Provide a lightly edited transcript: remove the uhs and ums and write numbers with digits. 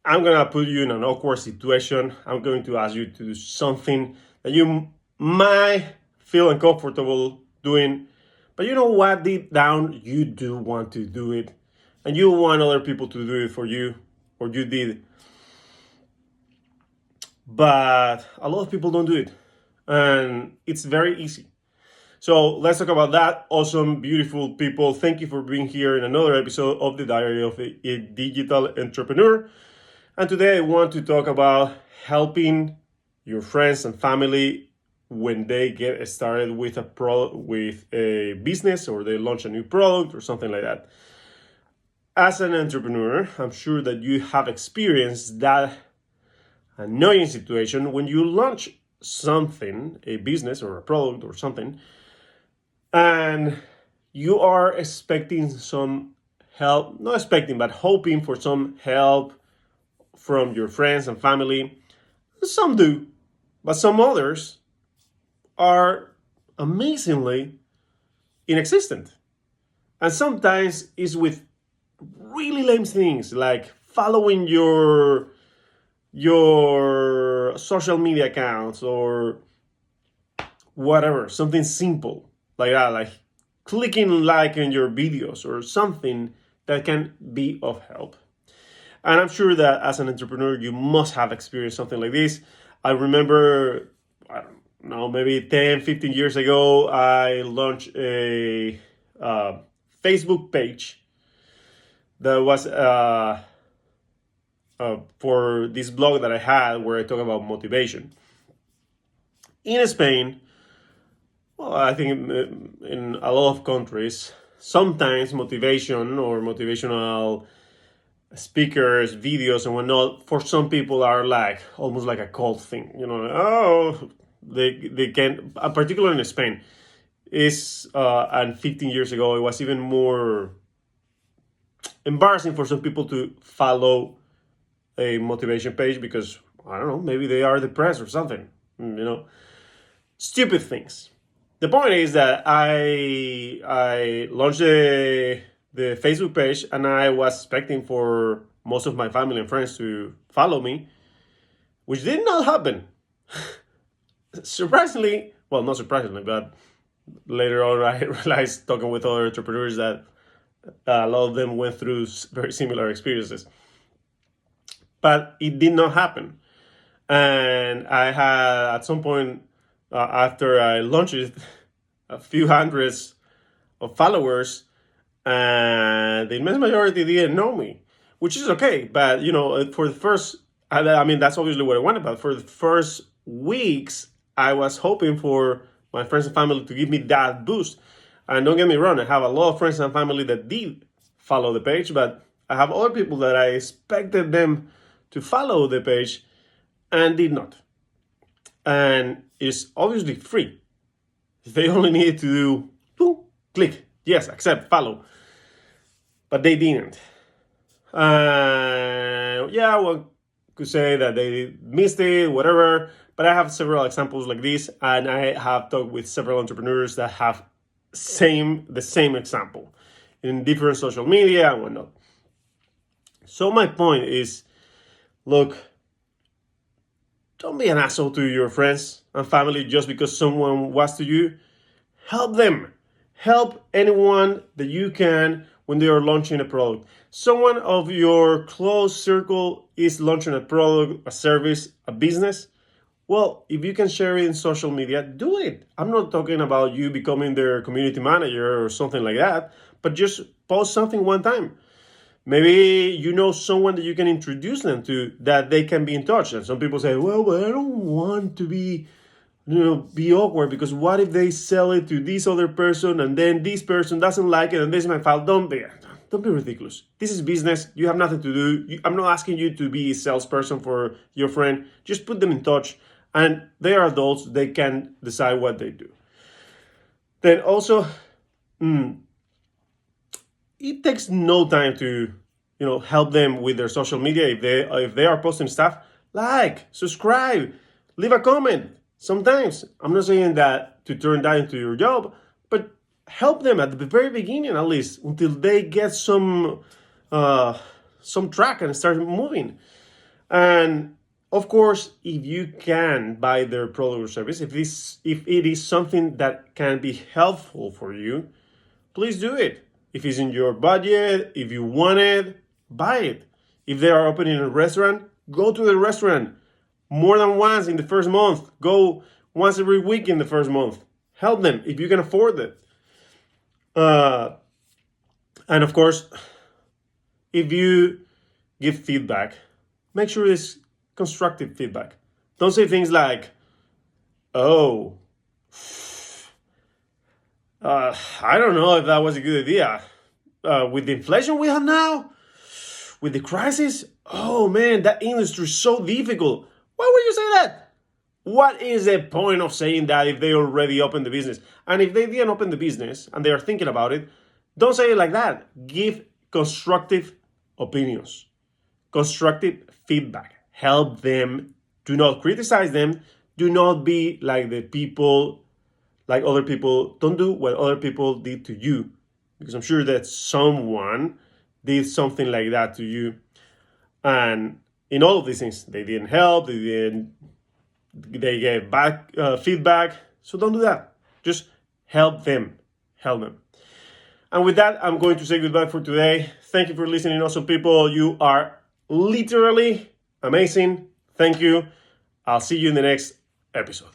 I'm gonna put you in an awkward situation. I'm going to ask you to do something that you might feel uncomfortable doing, but you know what? Deep down, you do want to do it, and you want other people to do it for you, or you did. But a lot of people don't do it, and it's very easy. So let's talk about that. Awesome, beautiful people. Thank you for being here in another episode of the Diary of a Digital Entrepreneur. And today I want to talk about helping your friends and family when they get started with with a business, or they launch a new product or something like that. As an entrepreneur, I'm sure that you have experienced that annoying situation when you launch something, a business or a product or something, and you are expecting some help, not expecting, but hoping for some help from your friends and family. Some do, but some others are amazingly inexistent. And sometimes it's with really lame things like following your social media accounts or whatever, something simple like that, like clicking like in your videos or something that can be of help. And I'm sure that as an entrepreneur, you must have experienced something like this. I remember, I don't know, maybe 10, 15 years ago, I launched a Facebook page that was for this blog that I had where I talk about motivation. In Spain, well, I think in a lot of countries, sometimes motivation or motivational speakers, videos, and whatnot, for some people are like almost like a cult thing. Oh, they can, particularly in Spain, and 15 years ago, it was even more embarrassing for some people to follow a motivation page because, I don't know, maybe they are depressed or something, stupid things. The point is that I launched the Facebook page, and I was expecting for most of my family and friends to follow me, which did not happen. Surprisingly, well, not surprisingly, but later on I realized, talking with other entrepreneurs, that a lot of them went through very similar experiences. But it did not happen. And I had, at some point, after I launched it, a few hundreds of followers, and the immense majority didn't know me, which is okay. But for the first, I mean, that's obviously what I wanted. But for the first weeks, I was hoping for my friends and family to give me that boost. And don't get me wrong, I have a lot of friends and family that did follow the page, but I have other people that I expected them to follow the page and did not. And it's obviously free. They only needed to do click, yes, accept, follow. But they didn't. Yeah, one could say that they missed it, whatever. But I have several examples like this, and I have talked with several entrepreneurs that have the same example in different social media and whatnot. So my point is, look, don't be an asshole to your friends and family just because someone was to you. Help them. Help anyone that you can when they are launching a product. Someone of your close circle is launching a product, a service, a business. Well, if you can share it in social media, do it. I'm not talking about you becoming their community manager or something like that, but just post something one time. Maybe you know someone that you can introduce them to, that they can be in touch. And some people say, well, but I don't want to be awkward, because what if they sell it to this other person and then this person doesn't like it and this might file? Don't be ridiculous. This is business. You have nothing to do. I'm not asking you to be a salesperson for your friend. Just put them in touch, and they are adults. They can decide what they do. Then also, it takes no time to help them with their social media. If they are posting stuff, like, subscribe, leave a comment. Sometimes, I'm not saying that to turn that into your job, but help them at the very beginning, at least, until they get some track and start moving. And of course, if you can buy their product or service, if it is something that can be helpful for you, please do it. If it's in your budget, if you want it, buy it. If they are opening a restaurant, go to the restaurant more than once in the first month. Go once every week in the first month. Help them if you can afford it. And of course, if you give feedback, make sure it's constructive feedback. Don't say things like, oh, I don't know if that was a good idea. With the inflation we have now, with the crisis, oh man, that industry is so difficult. Why would you say that? What is the point of saying that if they already opened the business? And if they didn't open the business and they are thinking about it, don't say it like that. Give constructive opinions, constructive feedback. Help them. Do not criticize them. Do not be like the people, like other people. Don't do what other people did to you, because I'm sure that someone did something like that to you. And in all of these things, they didn't help. They gave back feedback. So don't do that. Just help them. Help them. And with that, I'm going to say goodbye for today. Thank you for listening, awesome people. You are literally amazing. Thank you. I'll see you in the next episode.